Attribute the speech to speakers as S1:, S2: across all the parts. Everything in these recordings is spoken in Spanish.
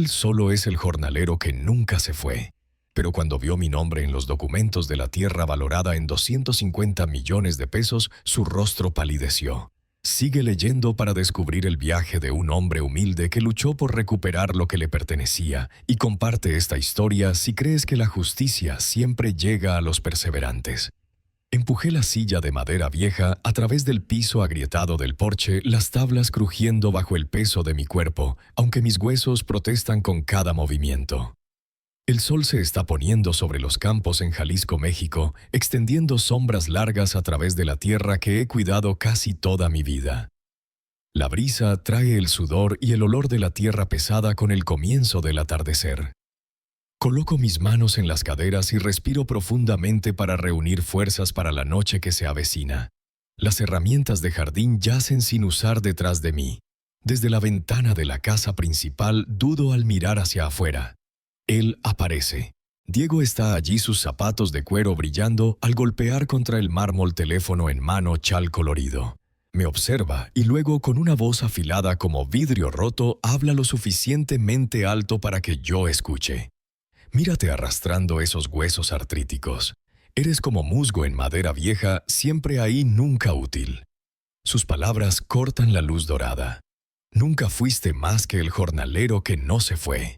S1: Él solo es el jornalero que nunca se fue. Pero cuando vio mi nombre en los documentos de la tierra valorada en 250 millones de pesos, su rostro palideció. Sigue leyendo para descubrir el viaje de un hombre humilde que luchó por recuperar lo que le pertenecía, y comparte esta historia si crees que la justicia siempre llega a los perseverantes. Empujé la silla de madera vieja a través del piso agrietado del porche, las tablas crujiendo bajo el peso de mi cuerpo, aunque mis huesos protestan con cada movimiento. El sol se está poniendo sobre los campos en Jalisco, México, extendiendo sombras largas a través de la tierra que he cuidado casi toda mi vida. La brisa trae el sudor y el olor de la tierra pesada con el comienzo del atardecer. Coloco mis manos en las caderas y respiro profundamente para reunir fuerzas para la noche que se avecina. Las herramientas de jardín yacen sin usar detrás de mí. Desde la ventana de la casa principal dudo al mirar hacia afuera. Él aparece. Diego está allí, sus zapatos de cuero brillando al golpear contra el mármol, teléfono en mano, chal colorido. Me observa y luego, con una voz afilada como vidrio roto, habla lo suficientemente alto para que yo escuche. Mírate arrastrando esos huesos artríticos. Eres como musgo en madera vieja, siempre ahí, nunca útil. Sus palabras cortan la luz dorada. Nunca fuiste más que el jornalero que no se fue.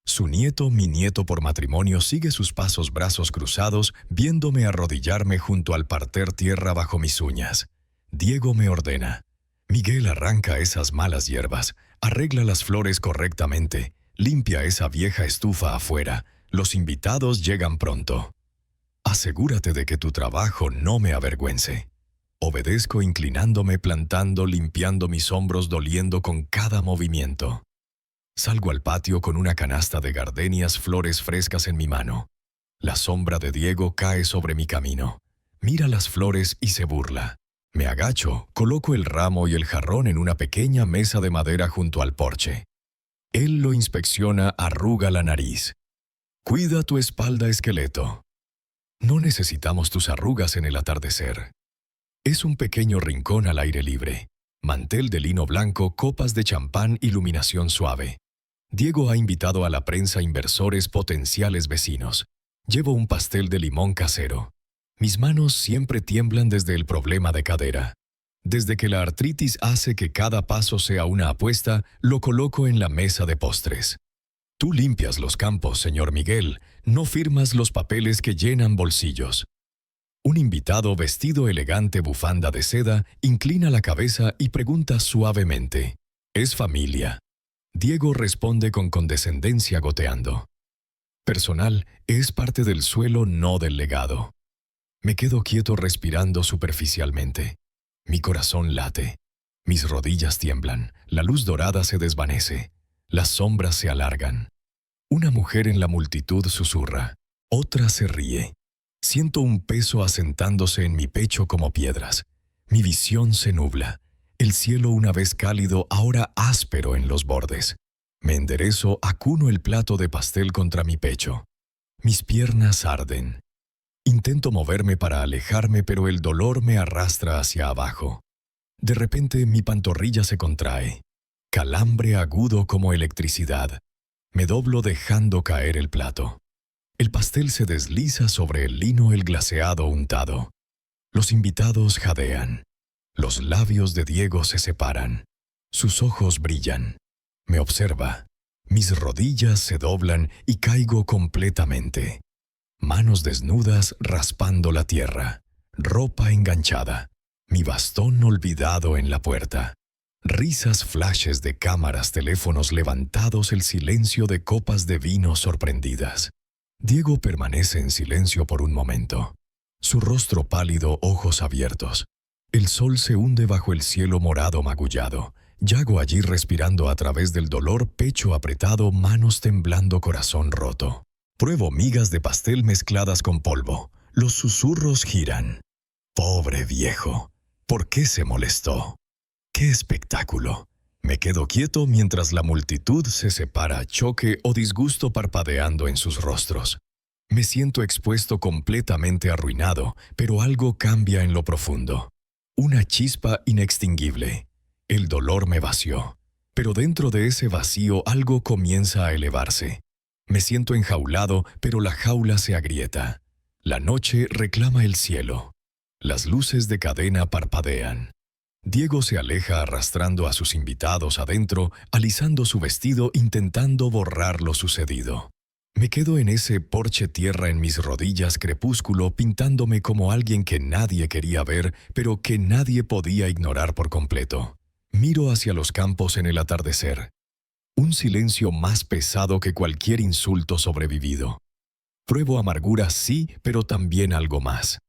S1: Su nieto, mi nieto por matrimonio, sigue sus pasos, brazos cruzados, viéndome arrodillarme junto al parter tierra bajo mis uñas. Diego me ordena. Miguel, arranca esas malas hierbas, arregla las flores correctamente, limpia esa vieja estufa afuera. Los invitados llegan pronto. Asegúrate de que tu trabajo no me avergüence. Obedezco inclinándome, plantando, limpiando mis hombros, doliendo con cada movimiento. Salgo al patio con una canasta de gardenias, flores frescas en mi mano. La sombra de Diego cae sobre mi camino. Mira las flores y se burla. Me agacho, coloco el ramo y el jarrón en una pequeña mesa de madera junto al porche. Él lo inspecciona, arruga la nariz. Cuida tu espalda, esqueleto. No necesitamos tus arrugas en el atardecer. Es un pequeño rincón al aire libre. Mantel de lino blanco, copas de champán, iluminación suave. Diego ha invitado a la prensa inversores, potenciales vecinos. Llevo un pastel de limón casero. Mis manos siempre tiemblan desde el problema de cadera. Desde que la artritis hace que cada paso sea una apuesta, lo coloco en la mesa de postres. Tú limpias los campos, señor Miguel, no firmas los papeles que llenan bolsillos. Un invitado vestido elegante, bufanda de seda, inclina la cabeza y pregunta suavemente. ¿Es familia? Diego responde con condescendencia, goteando. Personal, es parte del suelo, no del legado. Me quedo quieto, respirando superficialmente. Mi corazón late. Mis rodillas tiemblan. La luz dorada se desvanece. Las sombras se alargan. Una mujer en la multitud susurra. Otra se ríe. Siento un peso asentándose en mi pecho como piedras. Mi visión se nubla. El cielo, una vez cálido, ahora áspero en los bordes. Me enderezo, acuno el plato de pastel contra mi pecho. Mis piernas arden. Intento moverme para alejarme, pero el dolor me arrastra hacia abajo. De repente mi pantorrilla se contrae. Calambre agudo como electricidad. Me doblo dejando caer el plato. El pastel se desliza sobre el lino, el glaseado untado. Los invitados jadean. Los labios de Diego se separan. Sus ojos brillan. Me observa. Mis rodillas se doblan y caigo completamente. Manos desnudas raspando la tierra. Ropa enganchada. Mi bastón olvidado en la puerta. Risas, flashes de cámaras, teléfonos levantados, el silencio de copas de vino sorprendidas. Diego permanece en silencio por un momento. Su rostro pálido, ojos abiertos. El sol se hunde bajo el cielo morado magullado. Yago allí respirando a través del dolor, pecho apretado, manos temblando, corazón roto. Pruebo migas de pastel mezcladas con polvo. Los susurros giran. Pobre viejo. ¿Por qué se molestó? ¡Qué espectáculo! Me quedo quieto mientras la multitud se separa, choque o disgusto parpadeando en sus rostros. Me siento expuesto, completamente arruinado, pero algo cambia en lo profundo. Una chispa inextinguible. El dolor me vació. Pero dentro de ese vacío algo comienza a elevarse. Me siento enjaulado, pero la jaula se agrieta. La noche reclama el cielo. Las luces de cadena parpadean. Diego se aleja arrastrando a sus invitados adentro, alisando su vestido intentando borrar lo sucedido. Me quedo en ese porche tierra en mis rodillas crepúsculo pintándome como alguien que nadie quería ver, pero que nadie podía ignorar por completo. Miro hacia los campos en el atardecer. Un silencio más pesado que cualquier insulto sobrevivido. Pruebo amargura sí, pero también algo más.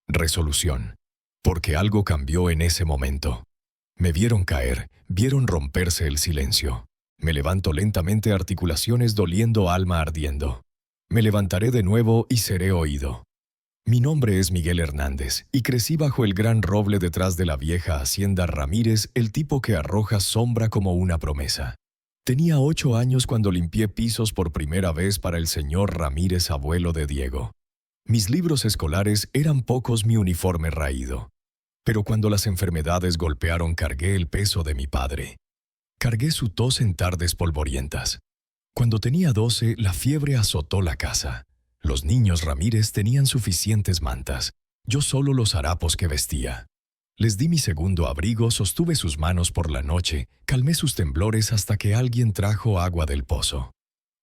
S1: Resolución. Porque algo cambió en ese momento. Me vieron caer, vieron romperse el silencio. Me levanto lentamente, articulaciones doliendo, alma ardiendo. Me levantaré de nuevo y seré oído. Mi nombre es Miguel Hernández, y crecí bajo el gran roble detrás de la vieja hacienda Ramírez, el tipo que arroja sombra como una promesa. Tenía 8 años cuando limpié pisos por primera vez para el señor Ramírez, abuelo de Diego. Mis libros escolares eran pocos, mi uniforme raído. Pero cuando las enfermedades golpearon, cargué el peso de mi padre. Cargué su tos en tardes polvorientas. Cuando tenía 12, la fiebre azotó la casa. Los niños Ramírez tenían suficientes mantas, yo solo los harapos que vestía. Les di mi segundo abrigo, sostuve sus manos por la noche, calmé sus temblores hasta que alguien trajo agua del pozo.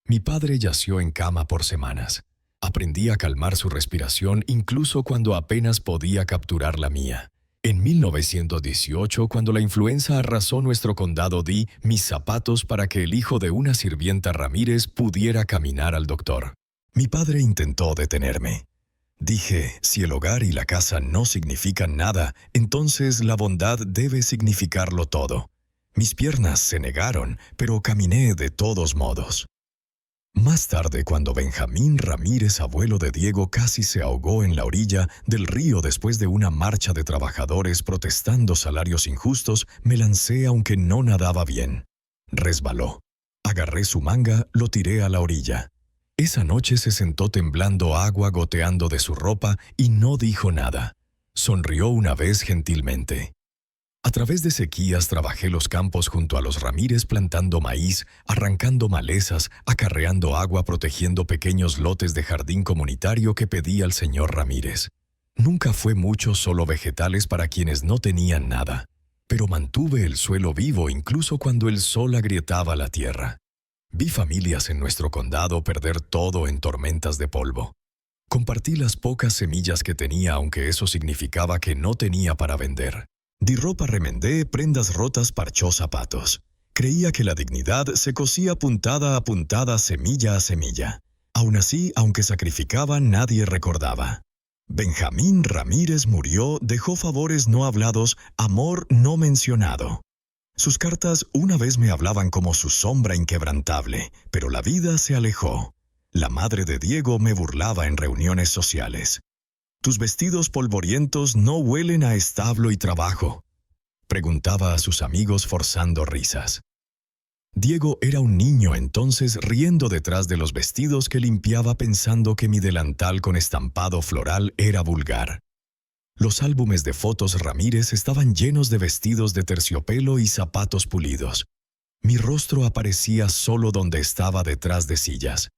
S1: Mi padre yació en cama por semanas. Aprendí a calmar su respiración incluso cuando apenas podía capturar la mía. En 1918, cuando la influenza arrasó nuestro condado, di mis zapatos para que el hijo de una sirvienta Ramírez pudiera caminar al doctor. Mi padre intentó detenerme. Dije, si el hogar y la casa no significan nada, entonces la bondad debe significarlo todo. Mis piernas se negaron, pero caminé de todos modos. Más tarde, cuando Benjamín Ramírez, abuelo de Diego, casi se ahogó en la orilla del río después de una marcha de trabajadores protestando salarios injustos, me lancé aunque no nadaba bien. Resbaló. Agarré su manga, lo tiré a la orilla. Esa noche se sentó temblando, agua goteando de su ropa, y no dijo nada. Sonrió una vez gentilmente. A través de sequías trabajé los campos junto a los Ramírez plantando maíz, arrancando malezas, acarreando agua, protegiendo pequeños lotes de jardín comunitario que pedía el señor Ramírez. Nunca fue mucho, solo vegetales para quienes no tenían nada. Pero mantuve el suelo vivo incluso cuando el sol agrietaba la tierra. Vi familias en nuestro condado perder todo en tormentas de polvo. Compartí las pocas semillas que tenía, aunque eso significaba que no tenía para vender. Di ropa, remendé, prendas rotas, parchó zapatos. Creía que la dignidad se cosía puntada a puntada, semilla a semilla. Aún así, aunque sacrificaba, nadie recordaba. Benjamín Ramírez murió, dejó favores no hablados, amor no mencionado. Sus cartas una vez me hablaban como su sombra inquebrantable, pero la vida se alejó. La madre de Diego me burlaba en reuniones sociales. «¿Tus vestidos polvorientos no huelen a establo y trabajo?», preguntaba a sus amigos forzando risas. Diego era un niño entonces, riendo detrás de los vestidos que limpiaba, pensando que mi delantal con estampado floral era vulgar. Los álbumes de fotos Ramírez estaban llenos de vestidos de terciopelo y zapatos pulidos. Mi rostro aparecía solo donde estaba detrás de sillas.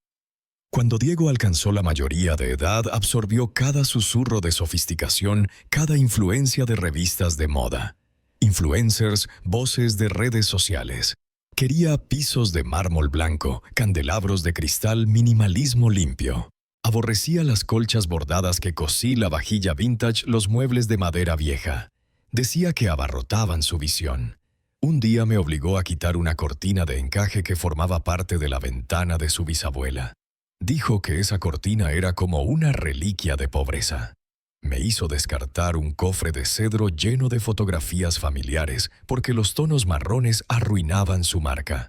S1: Cuando Diego alcanzó la mayoría de edad, absorbió cada susurro de sofisticación, cada influencia de revistas de moda. Influencers, voces de redes sociales. Quería pisos de mármol blanco, candelabros de cristal, minimalismo limpio. Aborrecía las colchas bordadas que cosí, la vajilla vintage, los muebles de madera vieja. Decía que abarrotaban su visión. Un día me obligó a quitar una cortina de encaje que formaba parte de la ventana de su bisabuela. Dijo que esa cortina era como una reliquia de pobreza. Me hizo descartar un cofre de cedro lleno de fotografías familiares porque los tonos marrones arruinaban su marca.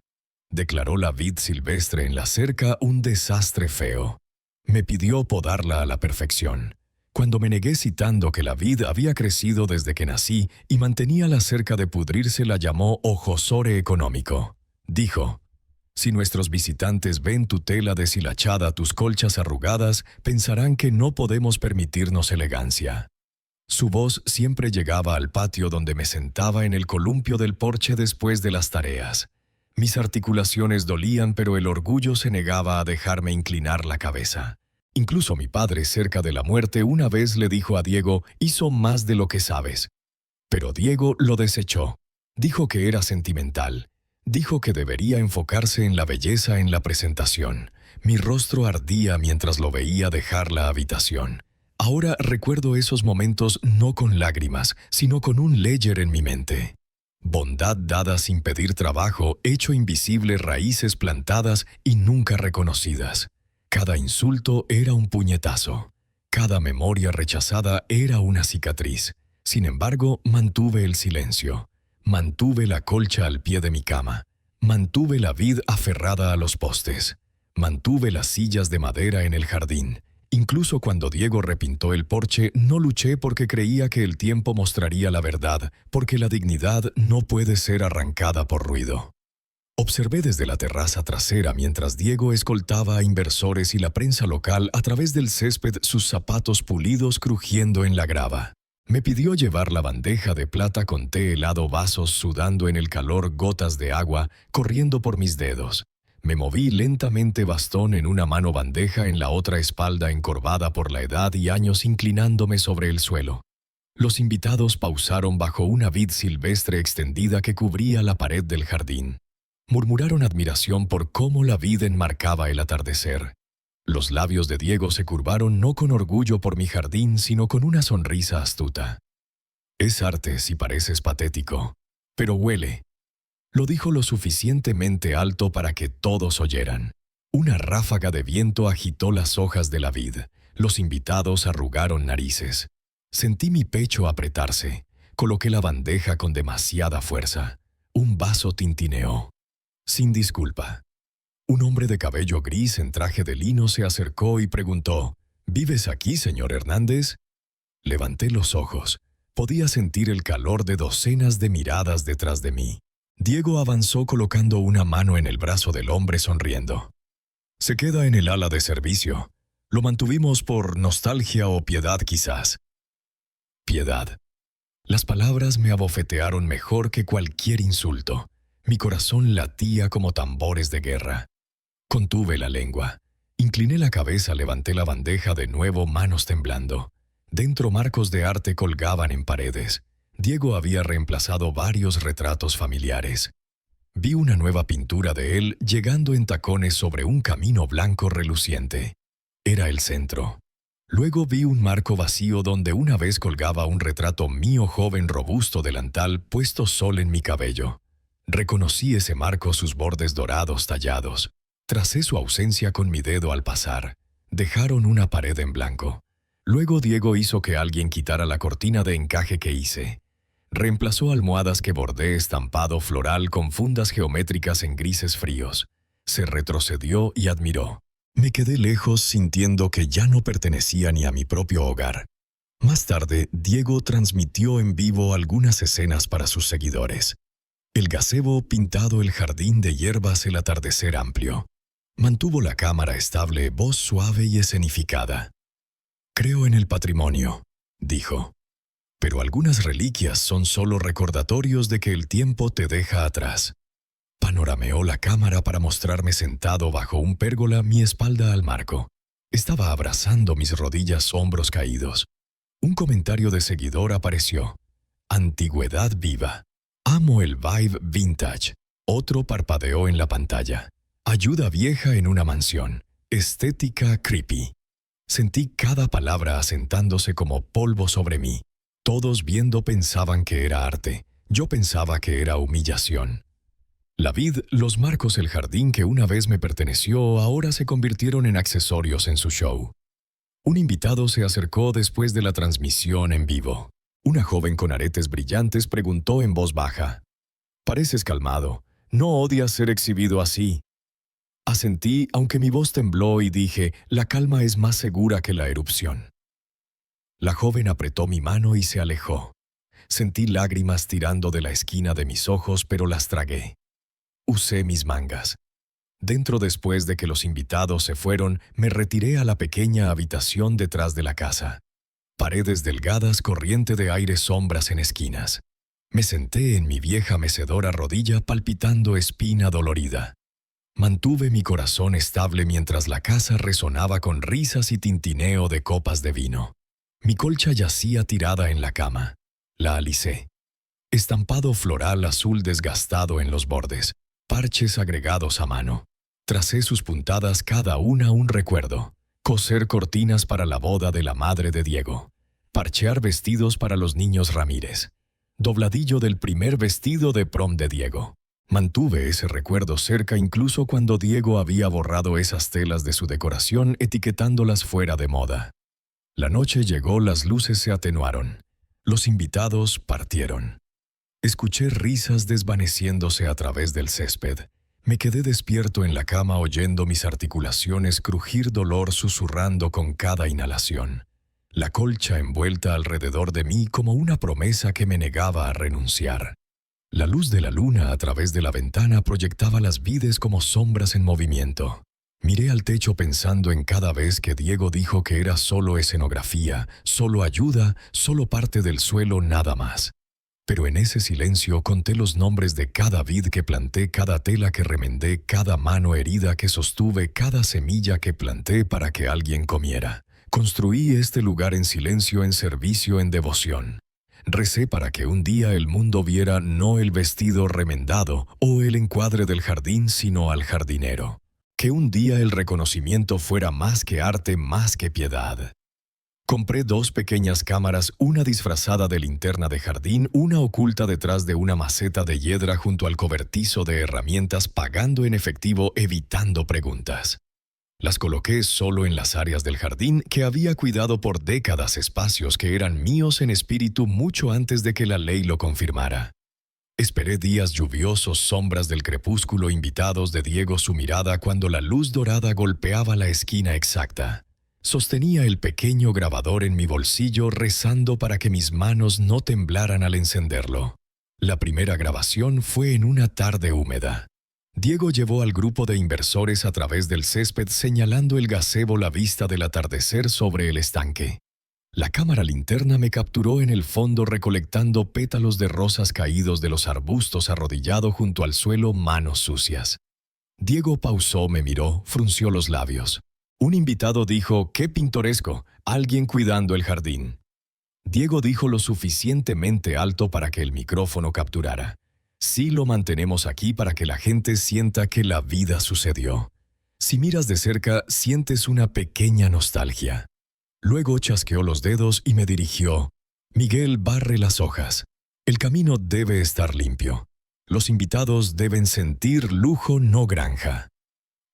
S1: Declaró la vid silvestre en la cerca un desastre feo. Me pidió podarla a la perfección. Cuando me negué citando que la vid había crecido desde que nací y mantenía la cerca de pudrirse, la llamó ojosore económico. Dijo: «Si nuestros visitantes ven tu tela deshilachada, tus colchas arrugadas, pensarán que no podemos permitirnos elegancia». Su voz siempre llegaba al patio donde me sentaba en el columpio del porche después de las tareas. Mis articulaciones dolían, pero el orgullo se negaba a dejarme inclinar la cabeza. Incluso mi padre, cerca de la muerte, una vez le dijo a Diego: «Hizo más de lo que sabes». Pero Diego lo desechó. Dijo que era sentimental. Dijo que debería enfocarse en la belleza en la presentación. Mi rostro ardía mientras lo veía dejar la habitación. Ahora recuerdo esos momentos no con lágrimas, sino con un ledger en mi mente. Bondad dada sin pedir trabajo, hecho invisible, raíces plantadas y nunca reconocidas. Cada insulto era un puñetazo. Cada memoria rechazada era una cicatriz. Sin embargo, mantuve el silencio. Mantuve la colcha al pie de mi cama. Mantuve la vid aferrada a los postes. Mantuve las sillas de madera en el jardín. Incluso cuando Diego repintó el porche, no luché porque creía que el tiempo mostraría la verdad, porque la dignidad no puede ser arrancada por ruido. Observé desde la terraza trasera mientras Diego escoltaba a inversores y la prensa local a través del césped, sus zapatos pulidos crujiendo en la grava. Me pidió llevar la bandeja de plata con té helado, vasos sudando en el calor, gotas de agua corriendo por mis dedos. Me moví lentamente, bastón en una mano, bandeja en la otra, espalda encorvada por la edad y años, inclinándome sobre el suelo. Los invitados pausaron bajo una vid silvestre extendida que cubría la pared del jardín. Murmuraron admiración por cómo la vid enmarcaba el atardecer. Los labios de Diego se curvaron no con orgullo por mi jardín, sino con una sonrisa astuta. «Es arte si pareces patético, pero huele». Lo dijo lo suficientemente alto para que todos oyeran. Una ráfaga de viento agitó las hojas de la vid. Los invitados arrugaron narices. Sentí mi pecho apretarse. Coloqué la bandeja con demasiada fuerza. Un vaso tintineó. Sin disculpa. Un hombre de cabello gris en traje de lino se acercó y preguntó: «¿Vives aquí, señor Hernández?». Levanté los ojos. Podía sentir el calor de docenas de miradas detrás de mí. Diego avanzó colocando una mano en el brazo del hombre, sonriendo. «Se queda en el ala de servicio. Lo mantuvimos por nostalgia o piedad, quizás». Piedad. Las palabras me abofetearon mejor que cualquier insulto. Mi corazón latía como tambores de guerra. Contuve la lengua. Incliné la cabeza, levanté la bandeja de nuevo, manos temblando. Dentro, marcos de arte colgaban en paredes. Diego había reemplazado varios retratos familiares. Vi una nueva pintura de él llegando en tacones sobre un camino blanco reluciente. Era el centro. Luego vi un marco vacío donde una vez colgaba un retrato mío, joven, robusto, delantal, puesto sol en mi cabello. Reconocí ese marco, sus bordes dorados tallados. Tracé su ausencia con mi dedo al pasar. Dejaron una pared en blanco. Luego Diego hizo que alguien quitara la cortina de encaje que hice. Reemplazó almohadas que bordé, estampado floral con fundas geométricas en grises fríos. Se retrocedió y admiró. Me quedé lejos, sintiendo que ya no pertenecía ni a mi propio hogar. Más tarde, Diego transmitió en vivo algunas escenas para sus seguidores. El gazebo pintado, el jardín de hierbas, el atardecer amplio. Mantuvo la cámara estable, voz suave y escenificada. «Creo en el patrimonio», dijo. «Pero algunas reliquias son solo recordatorios de que el tiempo te deja atrás». Panorameó la cámara para mostrarme sentado bajo un pérgola, mi espalda al marco. Estaba abrazando mis rodillas, hombros caídos. Un comentario de seguidor apareció. «Antigüedad viva. Amo el vibe vintage». Otro parpadeó en la pantalla. «Ayuda vieja en una mansión. Estética creepy». Sentí cada palabra asentándose como polvo sobre mí. Todos viendo pensaban que era arte. Yo pensaba que era humillación. La vid, los marcos, el jardín que una vez me perteneció, ahora se convirtieron en accesorios en su show. Un invitado se acercó después de la transmisión en vivo. Una joven con aretes brillantes preguntó en voz baja: «Pareces calmado. ¿No odias ser exhibido así?». Asentí, aunque mi voz tembló, y dije: «La calma es más segura que la erupción». La joven apretó mi mano y se alejó. Sentí lágrimas tirando de la esquina de mis ojos, pero las tragué. Usé mis mangas. Dentro, después de que los invitados se fueron, me retiré a la pequeña habitación detrás de la casa. Paredes delgadas, corriente de aire, sombras en esquinas. Me senté en mi vieja mecedora rodilla palpitando espina dolorida. Mantuve mi corazón estable mientras la casa resonaba con risas y tintineo de copas de vino. Mi colcha yacía tirada en la cama. La alicé. Estampado floral azul desgastado en los bordes, parches agregados a mano. Tracé sus puntadas cada una un recuerdo. Coser cortinas para la boda de la madre de Diego. Parchear vestidos para los niños Ramírez. Dobladillo del primer vestido de prom de Diego. Mantuve ese recuerdo cerca incluso cuando Diego había borrado esas telas de su decoración etiquetándolas fuera de moda. La noche llegó, las luces se atenuaron. Los invitados partieron. Escuché risas desvaneciéndose a través del césped. Me quedé despierto en la cama oyendo mis articulaciones crujir dolor susurrando con cada inhalación. La colcha envuelta alrededor de mí como una promesa que me negaba a renunciar. La luz de la luna a través de la ventana proyectaba las vides como sombras en movimiento. Miré al techo pensando en cada vez que Diego dijo que era solo escenografía, solo ayuda, solo parte del suelo, nada más. Pero en ese silencio conté los nombres de cada vid que planté, cada tela que remendé, cada mano herida que sostuve, cada semilla que planté para que alguien comiera. Construí este lugar en silencio, en servicio, en devoción. Recé para que un día el mundo viera no el vestido remendado o el encuadre del jardín, sino al jardinero. Que un día el reconocimiento fuera más que arte, más que piedad. Compré 2 pequeñas cámaras, una disfrazada de linterna de jardín, una oculta detrás de una maceta de hiedra junto al cobertizo de herramientas, pagando en efectivo, evitando preguntas. Las coloqué solo en las áreas del jardín que había cuidado por décadas, espacios que eran míos en espíritu mucho antes de que la ley lo confirmara. Esperé días lluviosos, sombras del crepúsculo, invitados de Diego, su mirada cuando la luz dorada golpeaba la esquina exacta. Sostenía el pequeño grabador en mi bolsillo rezando para que mis manos no temblaran al encenderlo. La primera grabación fue en una tarde húmeda. Diego llevó al grupo de inversores a través del césped señalando el gazebo, la vista del atardecer sobre el estanque. La cámara linterna me capturó en el fondo recolectando pétalos de rosas caídos de los arbustos, arrodillado junto al suelo, manos sucias. Diego pausó, me miró, frunció los labios. Un invitado dijo, «¡Qué pintoresco! Alguien cuidando el jardín». Diego dijo lo suficientemente alto para que el micrófono capturara. Sí lo mantenemos aquí para que la gente sienta que la vida sucedió. Si miras de cerca, sientes una pequeña nostalgia. Luego chasqueó los dedos y me dirigió. Miguel, barre las hojas. El camino debe estar limpio. Los invitados deben sentir lujo, no granja.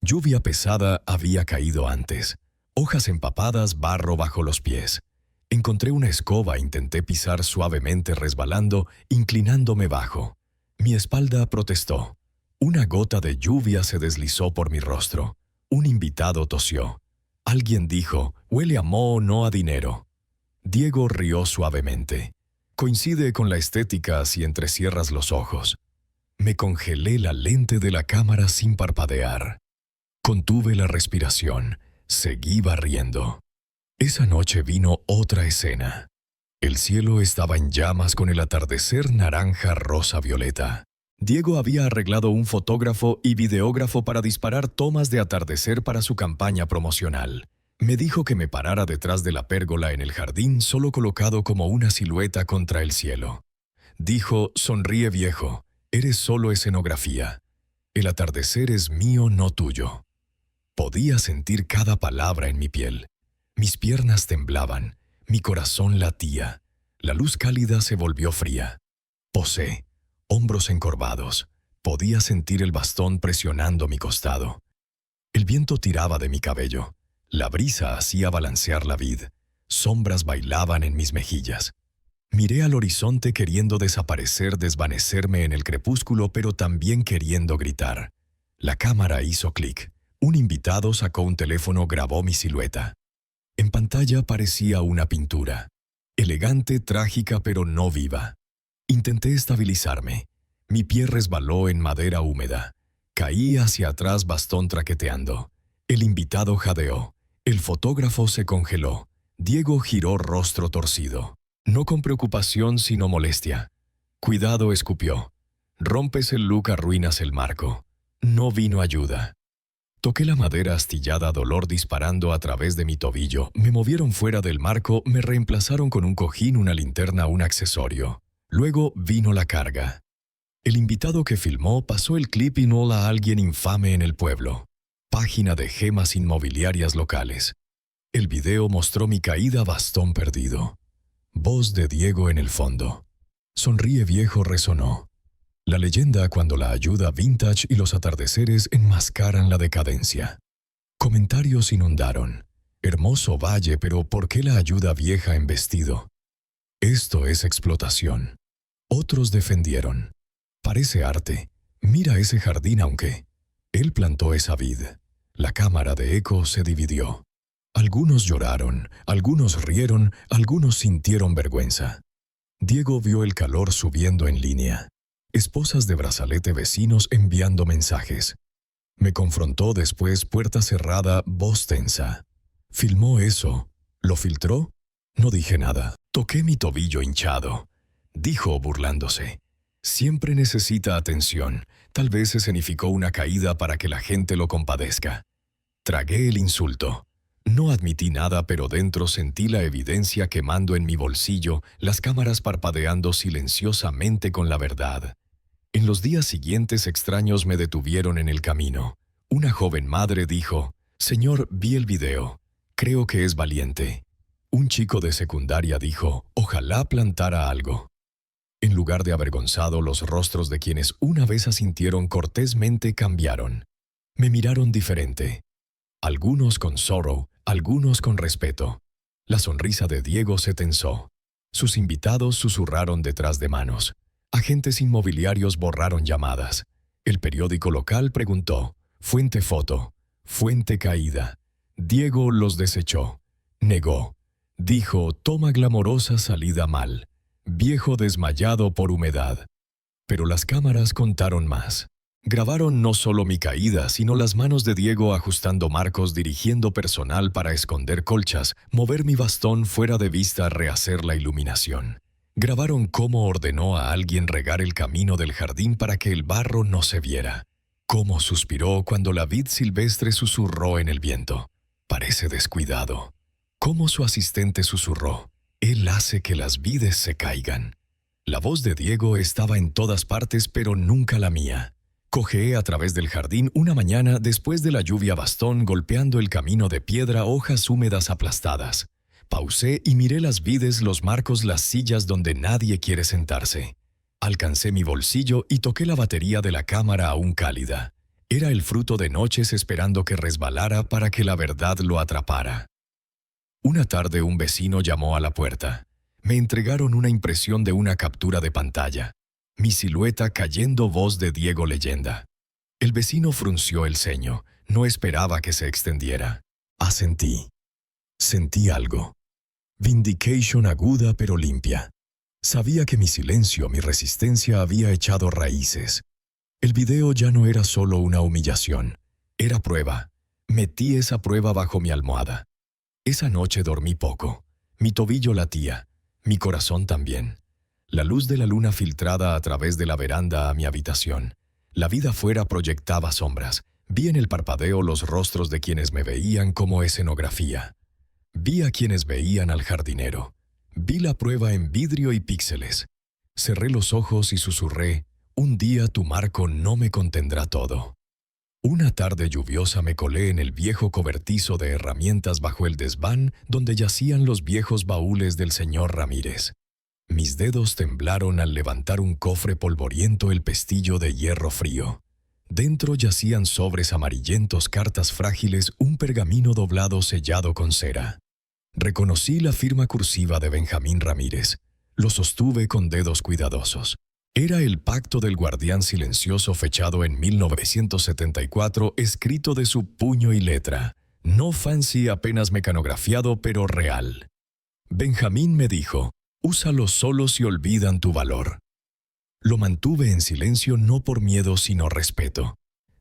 S1: Lluvia pesada había caído antes. Hojas empapadas, barro bajo los pies. Encontré una escoba, intenté pisar suavemente resbalando, inclinándome bajo. Mi espalda protestó. Una gota de lluvia se deslizó por mi rostro. Un invitado tosió. Alguien dijo, «Huele a moho, no a dinero». Diego rió suavemente. Coincide con la estética si entrecierras los ojos. Me congelé la lente de la cámara sin parpadear. Contuve la respiración. Seguí barriendo. Esa noche vino otra escena. El cielo estaba en llamas con el atardecer naranja, rosa, violeta. Diego había arreglado un fotógrafo y videógrafo para disparar tomas de atardecer para su campaña promocional. Me dijo que me parara detrás de la pérgola en el jardín, solo colocado como una silueta contra el cielo. Dijo, «Sonríe, viejo, eres solo escenografía. El atardecer es mío, no tuyo». Podía sentir cada palabra en mi piel. Mis piernas temblaban, mi corazón latía. La luz cálida se volvió fría. Posé, hombros encorvados. Podía sentir el bastón presionando mi costado. El viento tiraba de mi cabello. La brisa hacía balancear la vid. Sombras bailaban en mis mejillas. Miré al horizonte queriendo desaparecer, desvanecerme en el crepúsculo, pero también queriendo gritar. La cámara hizo clic. Un invitado sacó un teléfono, grabó mi silueta. En pantalla parecía una pintura. Elegante, trágica, pero no viva. Intenté estabilizarme. Mi pie resbaló en madera húmeda. Caí hacia atrás, bastón traqueteando. El invitado jadeó. El fotógrafo se congeló. Diego giró rostro torcido, no con preocupación sino molestia. Cuidado, escupió. Rompes el look, arruinas el marco. No vino ayuda. Toqué la madera astillada, dolor disparando a través de mi tobillo. Me movieron fuera del marco, me reemplazaron con un cojín, una linterna, un accesorio. Luego vino la carga. El invitado que filmó pasó el clip y no a alguien infame en el pueblo. Página de gemas inmobiliarias locales. El video mostró mi caída, bastón perdido. Voz de Diego en el fondo. Sonríe viejo resonó. La leyenda cuando la ayuda vintage y los atardeceres enmascaran la decadencia. Comentarios inundaron. Hermoso valle, pero ¿por qué la ayuda vieja en vestido? Esto es explotación. Otros defendieron. Parece arte. Mira ese jardín aunque. Él plantó esa vid. La cámara de eco se dividió. Algunos lloraron, algunos rieron, algunos sintieron vergüenza. Diego vio el calor subiendo en línea. Esposas de brazalete, vecinos enviando mensajes. Me confrontó después, puerta cerrada, voz tensa. ¿Filmó eso? ¿Lo filtró? No dije nada. Toqué mi tobillo hinchado. Dijo burlándose. Siempre necesita atención. Tal vez escenificó una caída para que la gente lo compadezca. Tragué el insulto. No admití nada, pero dentro sentí la evidencia quemando en mi bolsillo, las cámaras parpadeando silenciosamente con la verdad. En los días siguientes extraños me detuvieron en el camino. Una joven madre dijo, «Señor, vi el video. Creo que es valiente». Un chico de secundaria dijo, «Ojalá plantara algo». En lugar de avergonzado, los rostros de quienes una vez asintieron cortésmente cambiaron. Me miraron diferente. Algunos con sorrow, algunos con respeto. La sonrisa de Diego se tensó. Sus invitados susurraron detrás de manos. Agentes inmobiliarios borraron llamadas. El periódico local preguntó, «Fuente foto, fuente caída». Diego los desechó. Negó. Dijo, «Toma glamorosa salida mal. Viejo desmayado por humedad». Pero las cámaras contaron más. Grabaron no solo mi caída, sino las manos de Diego ajustando marcos, dirigiendo personal para esconder colchas, mover mi bastón fuera de vista, rehacer la iluminación. Grabaron cómo ordenó a alguien regar el camino del jardín para que el barro no se viera. Cómo suspiró cuando la vid silvestre susurró en el viento. Parece descuidado. Cómo su asistente susurró. Él hace que las vides se caigan. La voz de Diego estaba en todas partes, pero nunca la mía. Cojeé a través del jardín una mañana después de la lluvia, bastón golpeando el camino de piedra, hojas húmedas aplastadas. Pausé y miré las vides, los marcos, las sillas donde nadie quiere sentarse. Alcancé mi bolsillo y toqué la batería de la cámara aún cálida. Era el fruto de noches esperando que resbalara para que la verdad lo atrapara. Una tarde un vecino llamó a la puerta. Me entregaron una impresión de una captura de pantalla. Mi silueta cayendo, voz de Diego leyenda. El vecino frunció el ceño. No esperaba que se extendiera. Asentí. Sentí algo. Vindication aguda pero limpia. Sabía que mi silencio, mi resistencia había echado raíces. El video ya no era solo una humillación. Era prueba. Metí esa prueba bajo mi almohada. Esa noche dormí poco. Mi tobillo latía. Mi corazón también. La luz de la luna filtrada a través de la veranda a mi habitación. La vida afuera proyectaba sombras. Vi en el parpadeo los rostros de quienes me veían como escenografía. Vi a quienes veían al jardinero. Vi la prueba en vidrio y píxeles. Cerré los ojos y susurré, «Un día tu marco no me contendrá todo». Una tarde lluviosa me colé en el viejo cobertizo de herramientas bajo el desván donde yacían los viejos baúles del señor Ramírez. Mis dedos temblaron al levantar un cofre polvoriento, el pestillo de hierro frío. Dentro yacían sobres amarillentos, cartas frágiles, un pergamino doblado sellado con cera. Reconocí la firma cursiva de Benjamín Ramírez. Lo sostuve con dedos cuidadosos. Era el pacto del guardián silencioso fechado en 1974, escrito de su puño y letra. No fancy, apenas mecanografiado, pero real. Benjamín me dijo, «Úsalo solo si olvidan tu valor». Lo mantuve en silencio no por miedo sino respeto.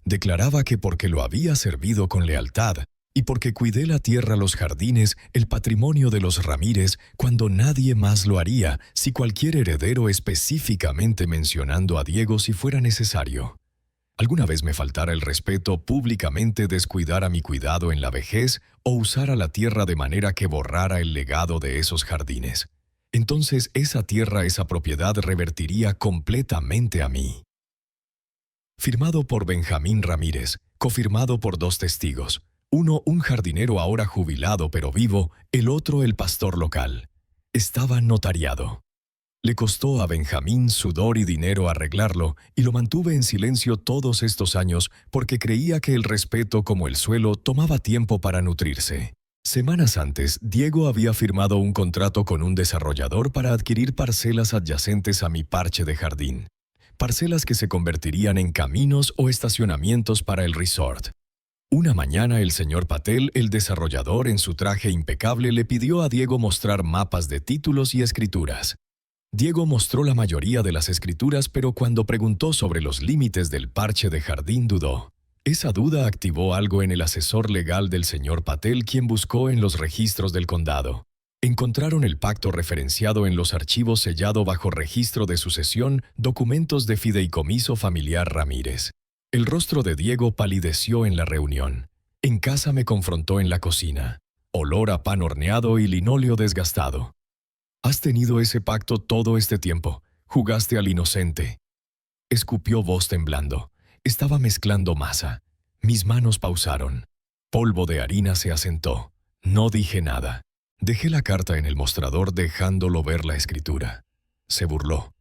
S1: Declaraba que porque lo había servido con lealtad, y porque cuidé la tierra, los jardines, el patrimonio de los Ramírez, cuando nadie más lo haría, si cualquier heredero específicamente mencionando a Diego si fuera necesario. ¿Alguna vez me faltara el respeto públicamente, descuidara mi cuidado en la vejez o usara la tierra de manera que borrara el legado de esos jardines? Entonces esa tierra, esa propiedad revertiría completamente a mí. Firmado por Benjamín Ramírez, cofirmado por 2 testigos. Uno, un jardinero ahora jubilado pero vivo, el otro, el pastor local. Estaba notariado. Le costó a Benjamín sudor y dinero arreglarlo, y lo mantuve en silencio todos estos años porque creía que el respeto, como el suelo, tomaba tiempo para nutrirse. Semanas antes, Diego había firmado un contrato con un desarrollador para adquirir parcelas adyacentes a mi parche de jardín. Parcelas que se convertirían en caminos o estacionamientos para el resort. Una mañana el señor Patel, el desarrollador, en su traje impecable, le pidió a Diego mostrar mapas de títulos y escrituras. Diego mostró la mayoría de las escrituras, pero cuando preguntó sobre los límites del parche de jardín dudó. Esa duda activó algo en el asesor legal del señor Patel, quien buscó en los registros del condado. Encontraron el pacto referenciado en los archivos, sellado bajo registro de sucesión, documentos de fideicomiso familiar Ramírez. El rostro de Diego palideció en la reunión. En casa me confrontó en la cocina. Olor a pan horneado y linóleo desgastado. «Has tenido ese pacto todo este tiempo. Jugaste al inocente». Escupió voz temblando. Estaba mezclando masa. Mis manos pausaron. Polvo de harina se asentó. No dije nada. Dejé la carta en el mostrador dejándolo ver la escritura. Se burló.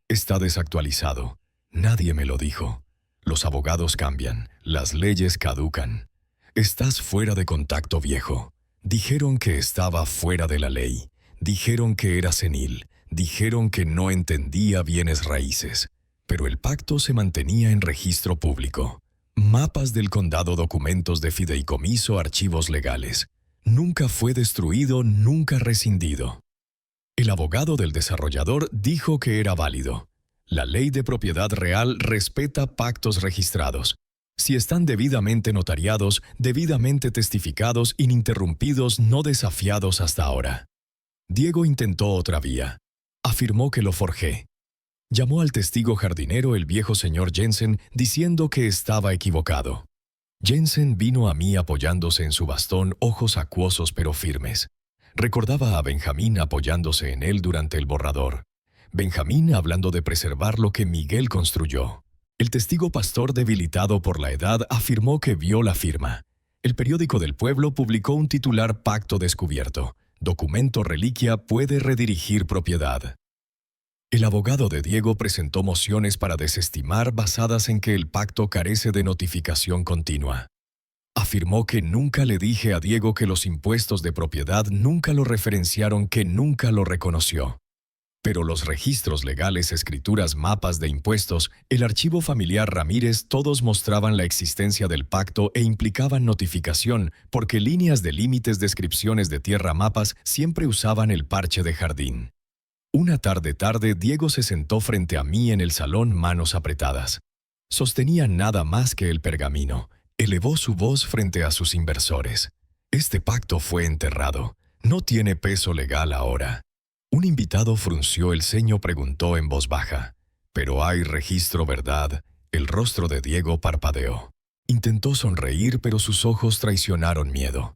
S1: «Está desactualizado. Nadie me lo dijo. Los abogados cambian. Las leyes caducan. Estás fuera de contacto, viejo. Dijeron que estaba fuera de la ley. Dijeron que era senil, dijeron que no entendía bienes raíces, pero el pacto se mantenía en registro público. Mapas del condado, documentos de fideicomiso, archivos legales. Nunca fue destruido, nunca rescindido. El abogado del desarrollador dijo que era válido. La ley de propiedad real respeta pactos registrados. Si están debidamente notariados, debidamente testificados, ininterrumpidos, no desafiados hasta ahora. Diego intentó otra vía. Afirmó que lo forjé. Llamó al testigo jardinero, el viejo señor Jensen, diciendo que estaba equivocado. Jensen vino a mí apoyándose en su bastón, ojos acuosos pero firmes. Recordaba a Benjamín apoyándose en él durante el borrador. Benjamín hablando de preservar lo que Miguel construyó. El testigo pastor, debilitado por la edad, afirmó que vio la firma. El periódico del pueblo publicó un titular: Pacto descubierto. Documento reliquia puede redirigir propiedad. El abogado de Diego presentó mociones para desestimar basadas en que el pacto carece de notificación continua. Afirmó que nunca le dije a Diego que los impuestos de propiedad nunca lo referenciaron, que nunca lo reconoció. Pero los registros legales, escrituras, mapas de impuestos, el archivo familiar Ramírez, todos mostraban la existencia del pacto e implicaban notificación, porque líneas de límites, descripciones de tierra, mapas, siempre usaban el parche de jardín. Una tarde, Diego se sentó frente a mí en el salón, manos apretadas. Sostenía nada más que el pergamino. Elevó su voz frente a sus inversores. Este pacto fue enterrado. No tiene peso legal ahora. Un invitado frunció el ceño, preguntó en voz baja: «¿Pero hay registro, verdad?» El rostro de Diego parpadeó. Intentó sonreír, pero sus ojos traicionaron miedo.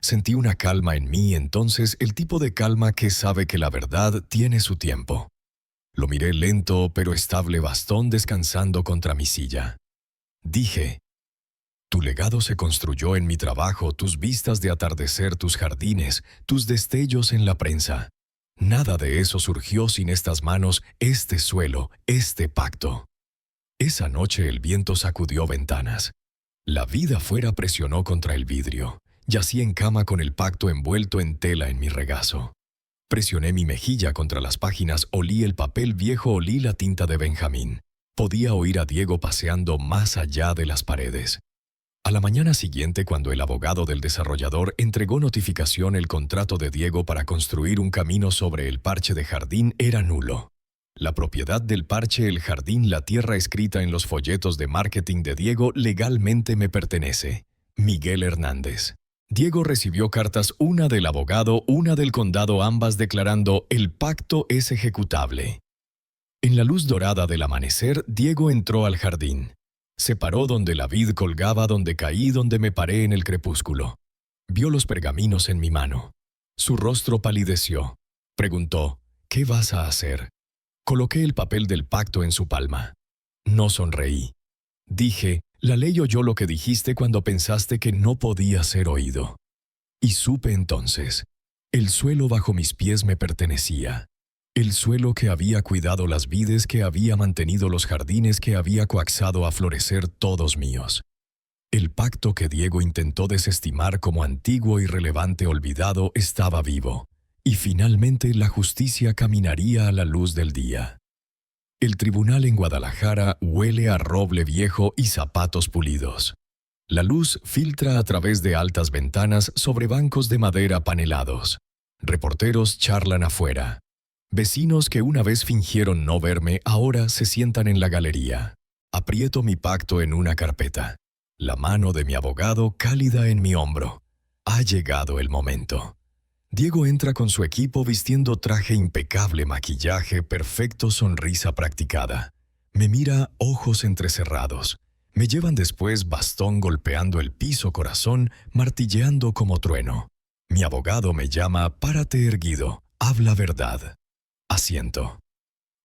S1: Sentí una calma en mí, entonces, el tipo de calma que sabe que la verdad tiene su tiempo. Lo miré lento pero estable, bastón descansando contra mi silla. Dije: «Tu legado se construyó en mi trabajo, tus vistas de atardecer, tus jardines, tus destellos en la prensa. Nada de eso surgió sin estas manos, este suelo, este pacto». Esa noche el viento sacudió ventanas. La vida afuera presionó contra el vidrio. Yací en cama con el pacto envuelto en tela en mi regazo. Presioné mi mejilla contra las páginas, olí el papel viejo, olí la tinta de Benjamín. Podía oír a Diego paseando más allá de las paredes. A la mañana siguiente, cuando el abogado del desarrollador entregó notificación, el contrato de Diego para construir un camino sobre el parche de jardín era nulo. La propiedad del parche, el jardín, la tierra escrita en los folletos de marketing de Diego legalmente me pertenece. Miguel Hernández. Diego recibió cartas, una del abogado, una del condado, ambas declarando: el pacto es ejecutable. En la luz dorada del amanecer, Diego entró al jardín. Se paró donde la vid colgaba, donde caí, donde me paré en el crepúsculo. Vio los pergaminos en mi mano. Su rostro palideció. Preguntó: ¿qué vas a hacer? Coloqué el papel del pacto en su palma. No sonreí. Dije: la ley oyó lo que dijiste cuando pensaste que no podía ser oído. Y supe entonces: el suelo bajo mis pies me pertenecía. El suelo que había cuidado las vides, que había mantenido los jardines, que había coaxado a florecer, todos míos. El pacto que Diego intentó desestimar como antiguo, irrelevante, olvidado, estaba vivo. Y finalmente la justicia caminaría a la luz del día. El tribunal en Guadalajara huele a roble viejo y zapatos pulidos. La luz filtra a través de altas ventanas sobre bancos de madera panelados. Reporteros charlan afuera. Vecinos que una vez fingieron no verme ahora se sientan en la galería. Aprieto mi pacto en una carpeta. La mano de mi abogado cálida en mi hombro. Ha llegado el momento. Diego entra con su equipo vistiendo traje impecable, maquillaje perfecto, sonrisa practicada. Me mira, ojos entrecerrados. Me llevan después, bastón golpeando el piso, corazón martilleando como trueno. Mi abogado me llama: párate erguido, habla verdad. Asiento.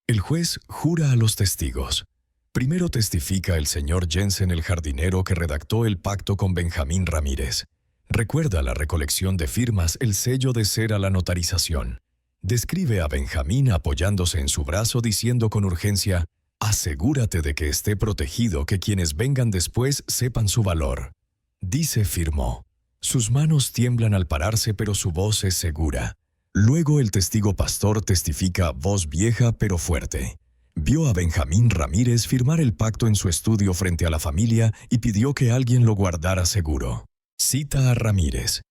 S1: El juez jura a los testigos. Primero testifica el señor Jensen, el jardinero que redactó el pacto con Benjamín Ramírez. Recuerda la recolección de firmas, el sello de cera, la notarización. Describe a Benjamín apoyándose en su brazo diciendo con urgencia: asegúrate de que esté protegido, que quienes vengan después sepan su valor. Dice: firmó. Sus manos tiemblan al pararse, pero su voz es segura. Luego el testigo pastor testifica, voz vieja pero fuerte. Vio a Benjamín Ramírez firmar el pacto en su estudio frente a la familia y pidió que alguien lo guardara seguro. Cita a Ramírez: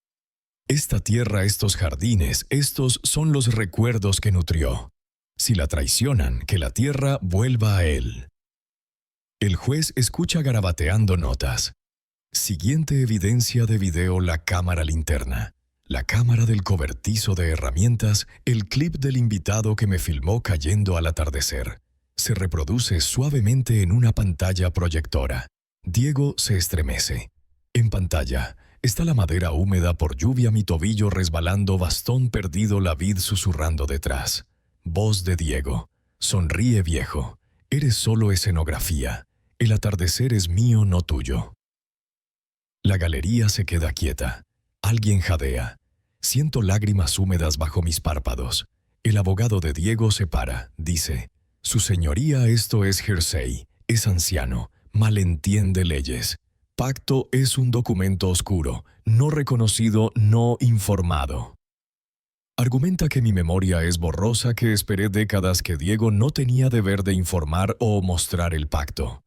S1: esta tierra, estos jardines, estos son los recuerdos que nutrió. Si la traicionan, que la tierra vuelva a él. El juez escucha garabateando notas. Siguiente evidencia de video: la cámara linterna. La cámara del cobertizo de herramientas, el clip del invitado que me filmó cayendo al atardecer. Se reproduce suavemente en una pantalla proyectora. Diego se estremece. En pantalla está la madera húmeda por lluvia, mi tobillo resbalando, bastón perdido, la vid susurrando detrás. Voz de Diego: sonríe viejo, eres solo escenografía. El atardecer es mío, no tuyo. La galería se queda quieta. Alguien jadea. Siento lágrimas húmedas bajo mis párpados. El abogado de Diego se para, dice: su señoría, esto es hearsay, es anciano, malentiende leyes. Pacto es un documento oscuro, no reconocido, no informado. Argumenta que mi memoria es borrosa, que esperé décadas, que Diego no tenía deber de informar o mostrar el pacto.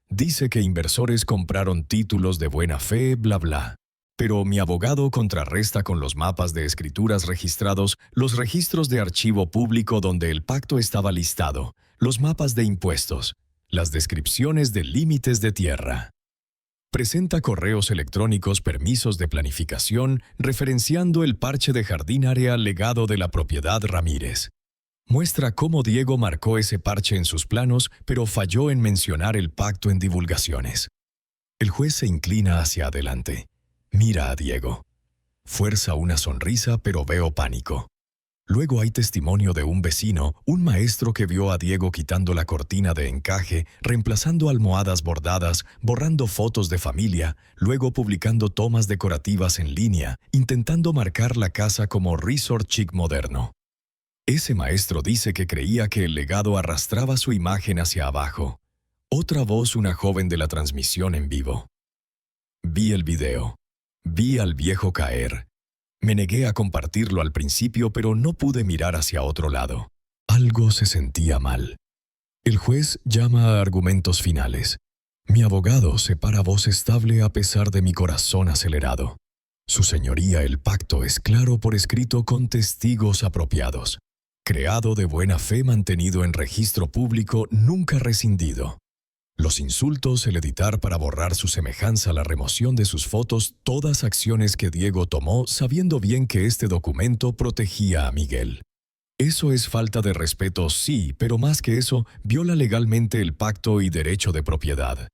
S1: Dice que inversores compraron títulos de buena fe, bla bla. Pero mi abogado contrarresta con los mapas de escrituras registrados, los registros de archivo público donde el pacto estaba listado, los mapas de impuestos, las descripciones de límites de tierra. Presenta correos electrónicos, permisos de planificación, referenciando el parche de jardín área legado de la propiedad Ramírez. Muestra cómo Diego marcó ese parche en sus planos, pero falló en mencionar el pacto en divulgaciones. El juez se inclina hacia adelante. Mira a Diego. Fuerza una sonrisa, pero veo pánico. Luego hay testimonio de un vecino, un maestro que vio a Diego quitando la cortina de encaje, reemplazando almohadas bordadas, borrando fotos de familia, luego publicando tomas decorativas en línea, intentando marcar la casa como resort chic moderno. Ese maestro dice que creía que el legado arrastraba su imagen hacia abajo. Otra voz, una joven de la transmisión en vivo. Vi el video. Vi al viejo caer. Me negué a compartirlo al principio, pero no pude mirar hacia otro lado. Algo se sentía mal. El juez llama a argumentos finales. Mi abogado separa voz estable a pesar de mi corazón acelerado. Su señoría, el pacto es claro por escrito con testigos apropiados. Creado de buena fe, mantenido en registro público, nunca rescindido. Los insultos, el editar para borrar su semejanza, la remoción de sus fotos, todas acciones que Diego tomó sabiendo bien que este documento protegía a Miguel. Eso es falta de respeto, sí, pero más que eso, viola legalmente el pacto y derecho de propiedad.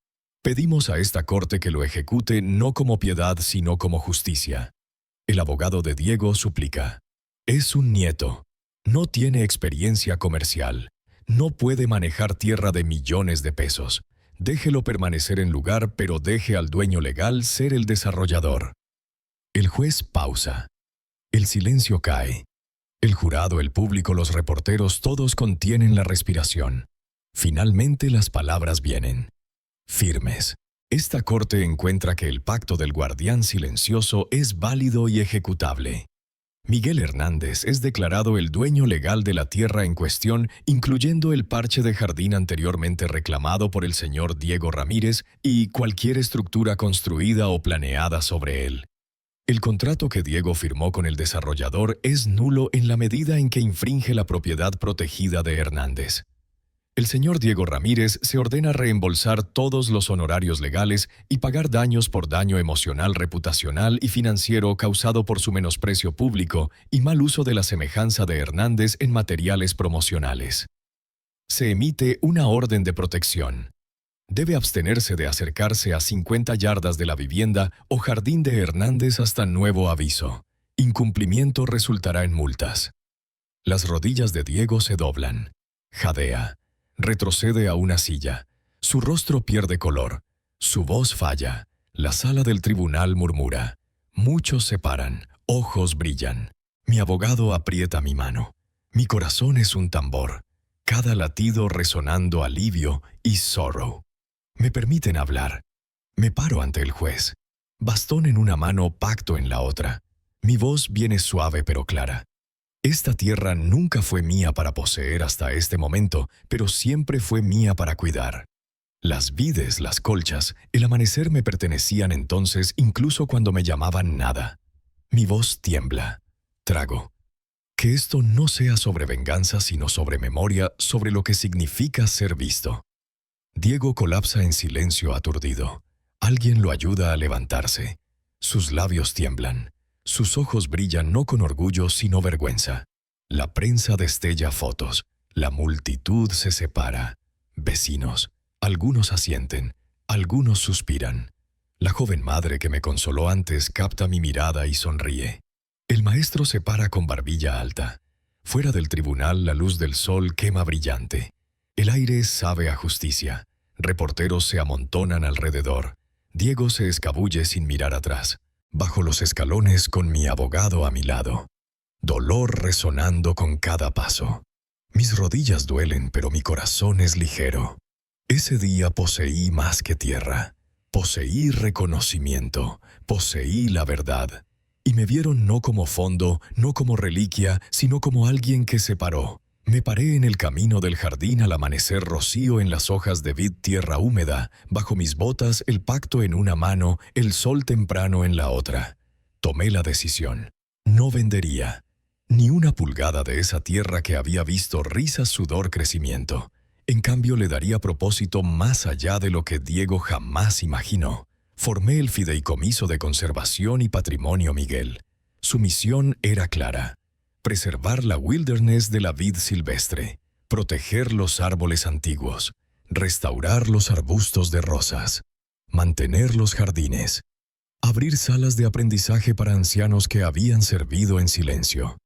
S1: Pedimos a esta corte que lo ejecute no como piedad, sino como justicia. El abogado de Diego suplica. Es un nieto. No tiene experiencia comercial. No puede manejar tierra de millones de pesos. Déjelo permanecer en lugar, pero deje al dueño legal ser el desarrollador. El juez pausa. El silencio cae. El jurado, el público, los reporteros, todos contienen la respiración. Finalmente las palabras vienen. Firmes. Esta corte encuentra que el pacto del guardián silencioso es válido y ejecutable. Miguel Hernández es declarado el dueño legal de la tierra en cuestión, incluyendo el parche de jardín anteriormente reclamado por el señor Diego Ramírez y cualquier estructura construida o planeada sobre él. El contrato que Diego firmó con el desarrollador es nulo en la medida en que infringe la propiedad protegida de Hernández. El señor Diego Ramírez se ordena reembolsar todos los honorarios legales y pagar daños por daño emocional, reputacional y financiero causado por su menosprecio público y mal uso de la semejanza de Hernández en materiales promocionales. Se emite una orden de protección. Debe abstenerse de acercarse a 50 yardas de la vivienda o jardín de Hernández hasta nuevo aviso. Incumplimiento resultará en multas. Las rodillas de Diego se doblan. Jadea. Retrocede a una silla. Su rostro pierde color. Su voz falla. La sala del tribunal murmura. Muchos se paran. Ojos brillan. Mi abogado aprieta mi mano. Mi corazón es un tambor. Cada latido resonando alivio y sorrow. Me permiten hablar. Me paro ante el juez. Bastón en una mano, pacto en la otra. Mi voz viene suave pero clara. Esta tierra nunca fue mía para poseer hasta este momento, pero siempre fue mía para cuidar. Las vides, las colchas, el amanecer me pertenecían entonces incluso cuando me llamaban nada. Mi voz tiembla. Trago. Que esto no sea sobre venganza, sino sobre memoria, sobre lo que significa ser visto. Diego colapsa en silencio aturdido. Alguien lo ayuda a levantarse. Sus labios tiemblan. Sus ojos brillan no con orgullo, sino vergüenza. La prensa destella fotos. La multitud se separa. Vecinos. Algunos asienten. Algunos suspiran. La joven madre que me consoló antes capta mi mirada y sonríe. El maestro se para con barbilla alta. Fuera del tribunal la luz del sol quema brillante. El aire sabe a justicia. Reporteros se amontonan alrededor. Diego se escabulle sin mirar atrás. Bajo los escalones con mi abogado a mi lado. Dolor resonando con cada paso. Mis rodillas duelen, pero mi corazón es ligero. Ese día poseí más que tierra. Poseí reconocimiento. Poseí la verdad. Y me vieron no como fondo, no como reliquia, sino como alguien que se paró. Me paré en el camino del jardín al amanecer, rocío en las hojas de vid, tierra húmeda, bajo mis botas el pacto en una mano, el sol temprano en la otra. Tomé la decisión. No vendería ni una pulgada de esa tierra que había visto risas, sudor, crecimiento. En cambio le daría propósito más allá de lo que Diego jamás imaginó. Formé el Fideicomiso de Conservación y Patrimonio Miguel. Su misión era clara. Preservar la wilderness de la vid silvestre, proteger los árboles antiguos, restaurar los arbustos de rosas, mantener los jardines, abrir salas de aprendizaje para ancianos que habían servido en silencio,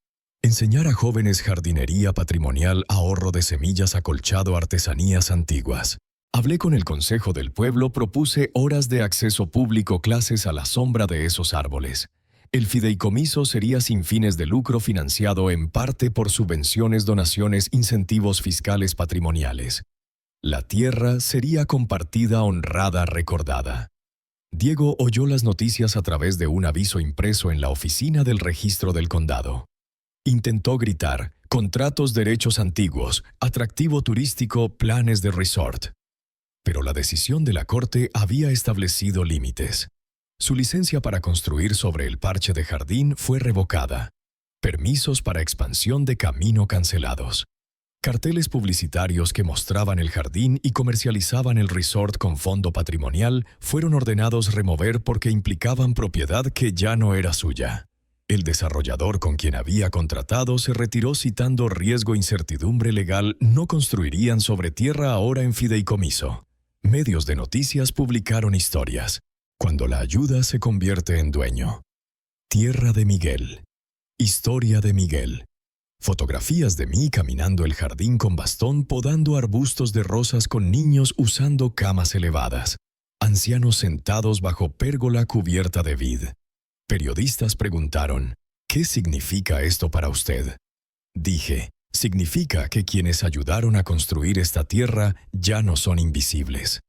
S1: enseñar a jóvenes jardinería patrimonial, ahorro de semillas, acolchado, artesanías antiguas. Hablé con el Consejo del Pueblo, propuse horas de acceso público, clases a la sombra de esos árboles. El fideicomiso sería sin fines de lucro, financiado en parte por subvenciones, donaciones, incentivos fiscales patrimoniales. La tierra sería compartida, honrada, recordada. Diego oyó las noticias a través de un aviso impreso en la oficina del registro del condado. Intentó gritar: contratos, derechos antiguos, atractivo turístico, planes de resort. Pero la decisión de la corte había establecido límites. Su licencia para construir sobre el parche de jardín fue revocada. Permisos para expansión de camino cancelados. Carteles publicitarios que mostraban el jardín y comercializaban el resort con fondo patrimonial fueron ordenados remover porque implicaban propiedad que ya no era suya. El desarrollador con quien había contratado se retiró citando riesgo e incertidumbre legal no construirían sobre tierra ahora en fideicomiso. Medios de noticias publicaron historias. Cuando la ayuda se convierte en dueño. Tierra de Miguel. Historia de Miguel. Fotografías de mí caminando el jardín con bastón podando arbustos de rosas con niños usando camas elevadas. Ancianos sentados bajo pérgola cubierta de vid. Periodistas preguntaron, ¿qué significa esto para usted? Dije, significa que quienes ayudaron a construir esta tierra ya no son invisibles.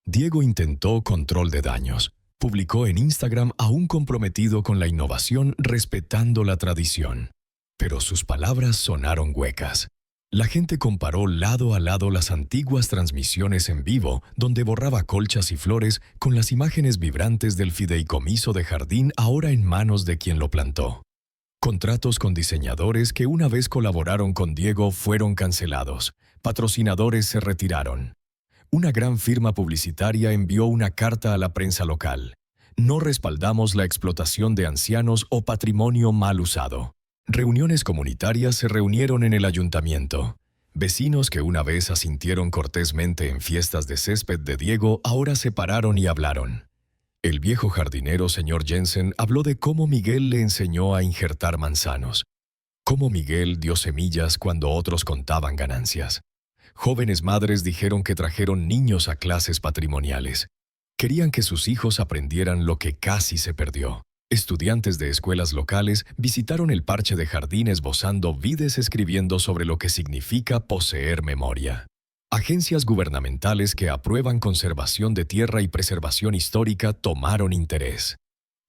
S1: Diego intentó control de daños. Publicó en Instagram aún comprometido con la innovación respetando la tradición. Pero sus palabras sonaron huecas. La gente comparó lado a lado las antiguas transmisiones en vivo, donde borraba colchas y flores, con las imágenes vibrantes del fideicomiso de jardín ahora en manos de quien lo plantó. Contratos con diseñadores que una vez colaboraron con Diego fueron cancelados. Patrocinadores se retiraron. Una gran firma publicitaria envió una carta a la prensa local. No respaldamos la explotación de ancianos o patrimonio mal usado. Reuniones comunitarias se reunieron en el ayuntamiento. Vecinos que una vez asintieron cortésmente en fiestas de césped de Diego ahora se pararon y hablaron. El viejo jardinero señor Jensen habló de cómo Miguel le enseñó a injertar manzanos. Cómo Miguel dio semillas cuando otros contaban ganancias. Jóvenes madres dijeron que trajeron niños a clases patrimoniales. Querían que sus hijos aprendieran lo que casi se perdió. Estudiantes de escuelas locales visitaron el parche de jardín esbozando vides escribiendo sobre lo que significa poseer memoria. Agencias gubernamentales que aprueban conservación de tierra y preservación histórica tomaron interés.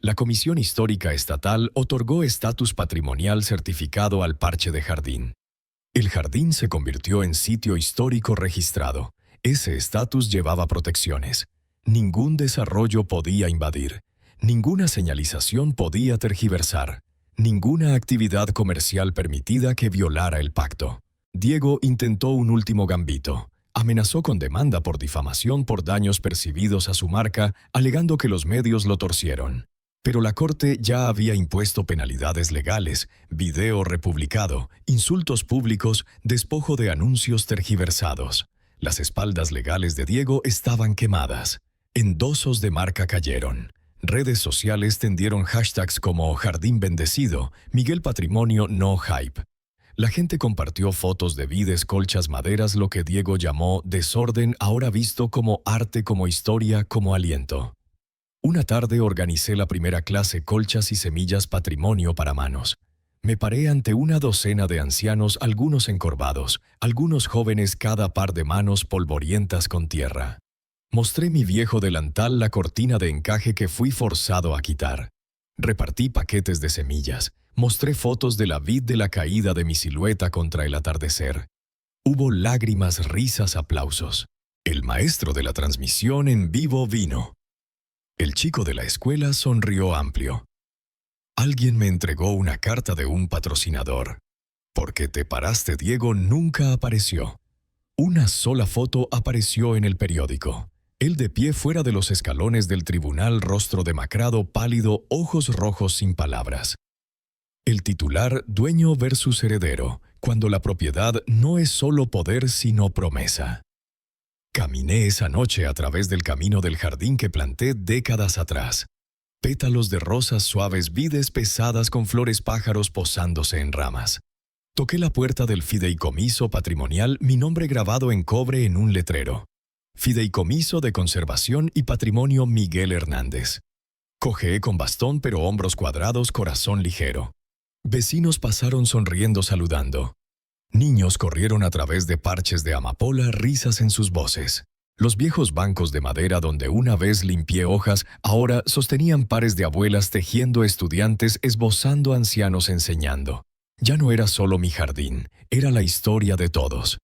S1: La Comisión Histórica Estatal otorgó estatus patrimonial certificado al parche de jardín. El jardín se convirtió en sitio histórico registrado. Ese estatus llevaba protecciones. Ningún desarrollo podía invadir. Ninguna señalización podía tergiversar. Ninguna actividad comercial permitida que violara el pacto. Diego intentó un último gambito. Amenazó con demanda por difamación por daños percibidos a su marca, alegando que los medios lo torcieron. Pero la Corte ya había impuesto penalidades legales, video republicado, insultos públicos, despojo de anuncios tergiversados. Las espaldas legales de Diego estaban quemadas. Endosos de marca cayeron. Redes sociales tendieron hashtags como Jardín Bendecido, Miguel Patrimonio No Hype. La gente compartió fotos de vides, colchas, maderas, lo que Diego llamó desorden, ahora visto como arte, como historia, como aliento. Una tarde organicé la primera clase Colchas y Semillas Patrimonio para manos. Me paré ante una docena de ancianos, algunos encorvados, algunos jóvenes, cada par de manos polvorientas con tierra. Mostré mi viejo delantal, la cortina de encaje que fui forzado a quitar. Repartí paquetes de semillas. Mostré fotos de la vid de la caída de mi silueta contra el atardecer. Hubo lágrimas, risas, aplausos. El maestro de la transmisión en vivo vino. El chico de la escuela sonrió amplio. Alguien me entregó una carta de un patrocinador. Porque te paraste, Diego, nunca apareció. Una sola foto apareció en el periódico. Él de pie fuera de los escalones del tribunal, rostro demacrado, pálido, ojos rojos sin palabras. El titular, dueño versus heredero, cuando la propiedad no es solo poder sino promesa. Caminé esa noche a través del camino del jardín que planté décadas atrás. Pétalos de rosas suaves, vides pesadas con flores pájaros posándose en ramas. Toqué la puerta del fideicomiso patrimonial, mi nombre grabado en cobre en un letrero. Fideicomiso de Conservación y Patrimonio Miguel Hernández. Cojeé con bastón pero hombros cuadrados, corazón ligero. Vecinos pasaron sonriendo saludando. Niños corrieron a través de parches de amapola, risas en sus voces. Los viejos bancos de madera donde una vez limpié hojas, ahora sostenían pares de abuelas tejiendo, estudiantes esbozando, ancianos enseñando. Ya no era solo mi jardín, era la historia de todos.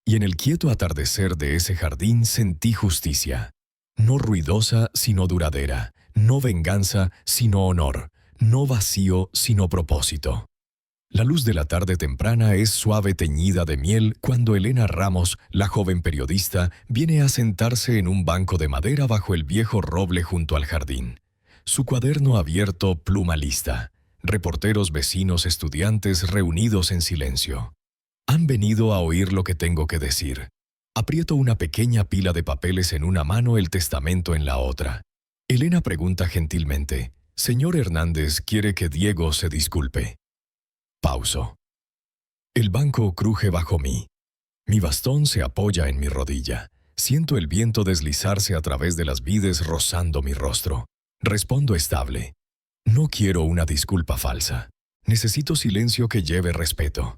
S1: Y en el quieto atardecer de ese jardín sentí justicia. No ruidosa, sino duradera. No venganza, sino honor. No vacío, sino propósito. La luz de la tarde temprana es suave teñida de miel cuando Elena Ramos, la joven periodista, viene a sentarse en un banco de madera bajo el viejo roble junto al jardín. Su cuaderno abierto, pluma lista. Reporteros, vecinos, estudiantes reunidos en silencio. Han venido a oír lo que tengo que decir. Aprieto una pequeña pila de papeles en una mano, el testamento en la otra. Elena pregunta gentilmente: «Señor Hernández, ¿quiere que Diego se disculpe?» Pauso. El banco cruje bajo mí. Mi bastón se apoya en mi rodilla. Siento el viento deslizarse a través de las vides rozando mi rostro. Respondo estable. No quiero una disculpa falsa. Necesito silencio que lleve respeto.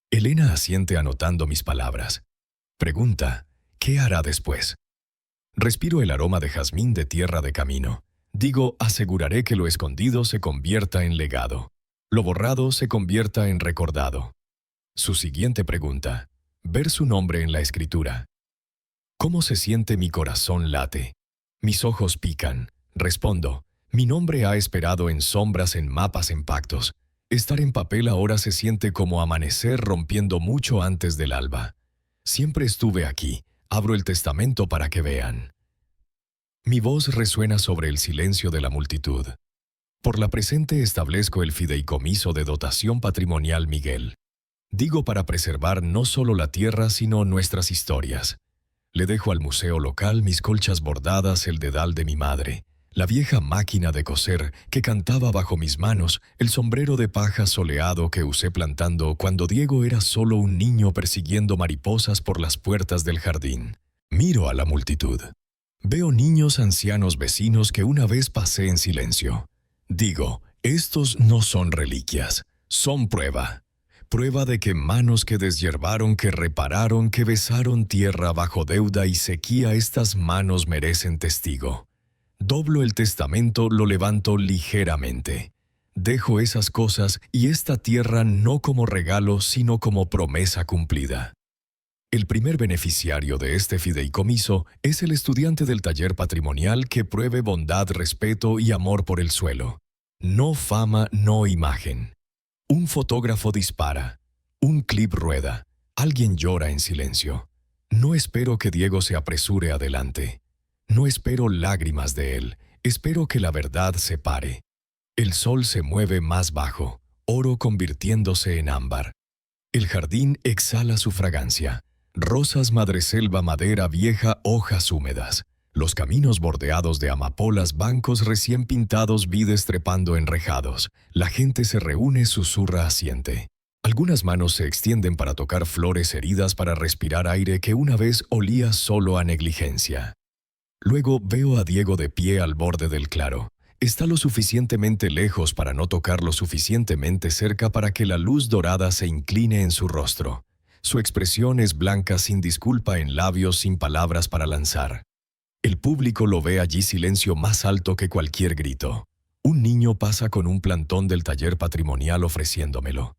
S1: Elena asiente anotando mis palabras. Pregunta: ¿qué hará después? Respiro el aroma de jazmín de tierra de camino. Digo, aseguraré que lo escondido se convierta en legado. Lo borrado se convierta en recordado. Su siguiente pregunta: ver su nombre en la escritura. ¿Cómo se siente? Mi corazón late. Mis ojos pican. Respondo: mi nombre ha esperado en sombras, en mapas, en pactos. Estar en papel ahora se siente como amanecer rompiendo mucho antes del alba. Siempre estuve aquí. Abro el testamento para que vean. Mi voz resuena sobre el silencio de la multitud. Por la presente establezco el fideicomiso de dotación patrimonial Miguel. Digo, para preservar no solo la tierra, sino nuestras historias. Le dejo al museo local mis colchas bordadas, el dedal de mi madre, la vieja máquina de coser que cantaba bajo mis manos, el sombrero de paja soleado que usé plantando cuando Diego era solo un niño persiguiendo mariposas por las puertas del jardín. Miro a la multitud. Veo niños, ancianos, vecinos que una vez pasé en silencio. Digo, estos no son reliquias, son prueba. Prueba de que manos que deshiervaron, que repararon, que besaron tierra bajo deuda y sequía, estas manos merecen testigo. Doblo el testamento, lo levanto ligeramente. Dejo esas cosas y esta tierra no como regalo, sino como promesa cumplida. El primer beneficiario de este fideicomiso es el estudiante del taller patrimonial que pruebe bondad, respeto y amor por el suelo. No fama, no imagen. Un fotógrafo dispara. Un clip rueda. Alguien llora en silencio. No espero que Diego se apresure adelante. No espero lágrimas de él. Espero que la verdad se pare. El sol se mueve más bajo, oro convirtiéndose en ámbar. El jardín exhala su fragancia. Rosas, madreselva, madera vieja, hojas húmedas. Los caminos bordeados de amapolas, bancos recién pintados, vides trepando enrejados. La gente se reúne, susurra, asiente. Algunas manos se extienden para tocar flores heridas, para respirar aire que una vez olía solo a negligencia. Luego veo a Diego de pie al borde del claro. Está lo suficientemente lejos para no tocar lo suficientemente cerca para que la luz dorada se incline en su rostro. Su expresión es blanca, sin disculpa en labios, sin palabras para lanzar. El público lo ve allí, silencio más alto que cualquier grito. Un niño pasa con un plantón del taller patrimonial ofreciéndomelo.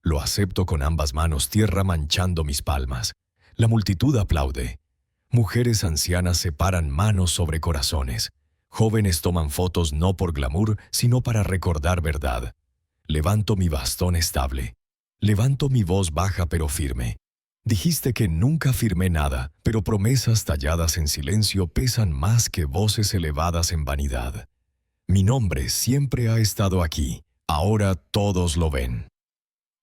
S1: Lo acepto con ambas manos, tierra manchando mis palmas. La multitud aplaude. Mujeres ancianas separan manos sobre corazones. Jóvenes toman fotos no por glamour, sino para recordar verdad. Levanto mi bastón estable. Levanto mi voz baja pero firme. Dijiste que nunca firmé nada, pero promesas talladas en silencio pesan más que voces elevadas en vanidad. Mi nombre siempre ha estado aquí. Ahora todos lo ven.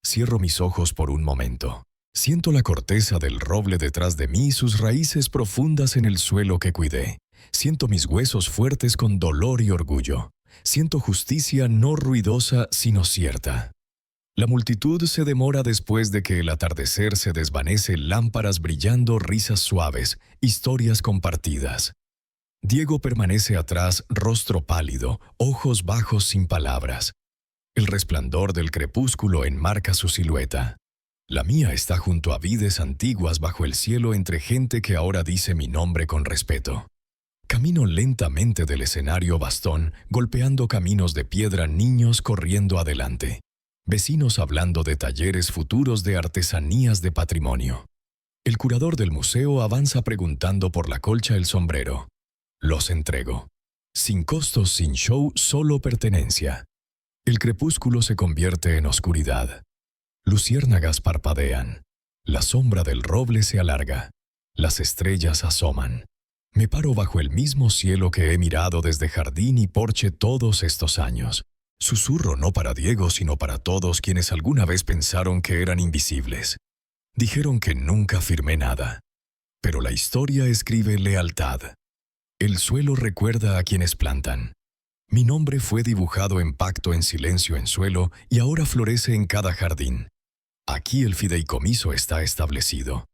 S1: Cierro mis ojos por un momento. Siento la corteza del roble detrás de mí y sus raíces profundas en el suelo que cuidé. Siento mis huesos fuertes con dolor y orgullo. Siento justicia no ruidosa, sino cierta. La multitud se demora después de que el atardecer se desvanece, lámparas brillando, risas suaves, historias compartidas. Diego permanece atrás, rostro pálido, ojos bajos sin palabras. El resplandor del crepúsculo enmarca su silueta. La mía está junto a vides antiguas bajo el cielo entre gente que ahora dice mi nombre con respeto. Camino lentamente del escenario bastón, golpeando caminos de piedra, niños corriendo adelante. Vecinos hablando de talleres futuros, de artesanías, de patrimonio. El curador del museo avanza preguntando por la colcha, el sombrero. Los entrego. Sin costos, sin show, solo pertenencia. El crepúsculo se convierte en oscuridad. Luciérnagas parpadean. La sombra del roble se alarga. Las estrellas asoman. Me paro bajo el mismo cielo que he mirado desde jardín y porche todos estos años. Susurro no para Diego, sino para todos quienes alguna vez pensaron que eran invisibles. Dijeron que nunca firmé nada. Pero la historia escribe lealtad. El suelo recuerda a quienes plantan. Mi nombre fue dibujado en pacto en silencio en suelo y ahora florece en cada jardín. Aquí el fideicomiso está establecido.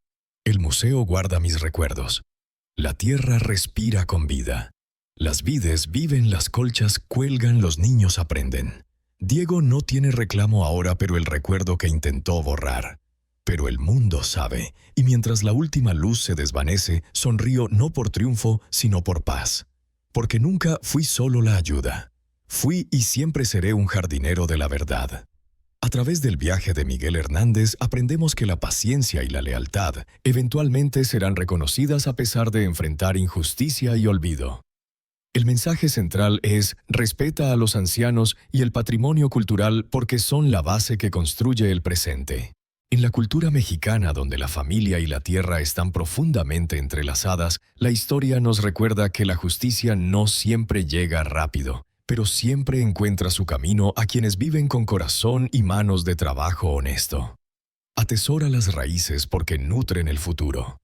S1: El museo guarda mis recuerdos. La tierra respira con vida. Las vides viven, las colchas cuelgan, los niños aprenden. Diego no tiene reclamo ahora, pero el recuerdo que intentó borrar. Pero el mundo sabe, y mientras la última luz se desvanece, sonrío no por triunfo, sino por paz. Porque nunca fui solo la ayuda. Fui y siempre seré un jardinero de la verdad. A través del viaje de Miguel Hernández aprendemos que la paciencia y la lealtad eventualmente serán reconocidas a pesar de enfrentar injusticia y olvido. El mensaje central es: respeta a los ancianos y el patrimonio cultural porque son la base que construye el presente. En la cultura mexicana, donde la familia y la tierra están profundamente entrelazadas, la historia nos recuerda que la justicia no siempre llega rápido, pero siempre encuentra su camino a quienes viven con corazón y manos de trabajo honesto. Atesora las raíces porque nutren el futuro.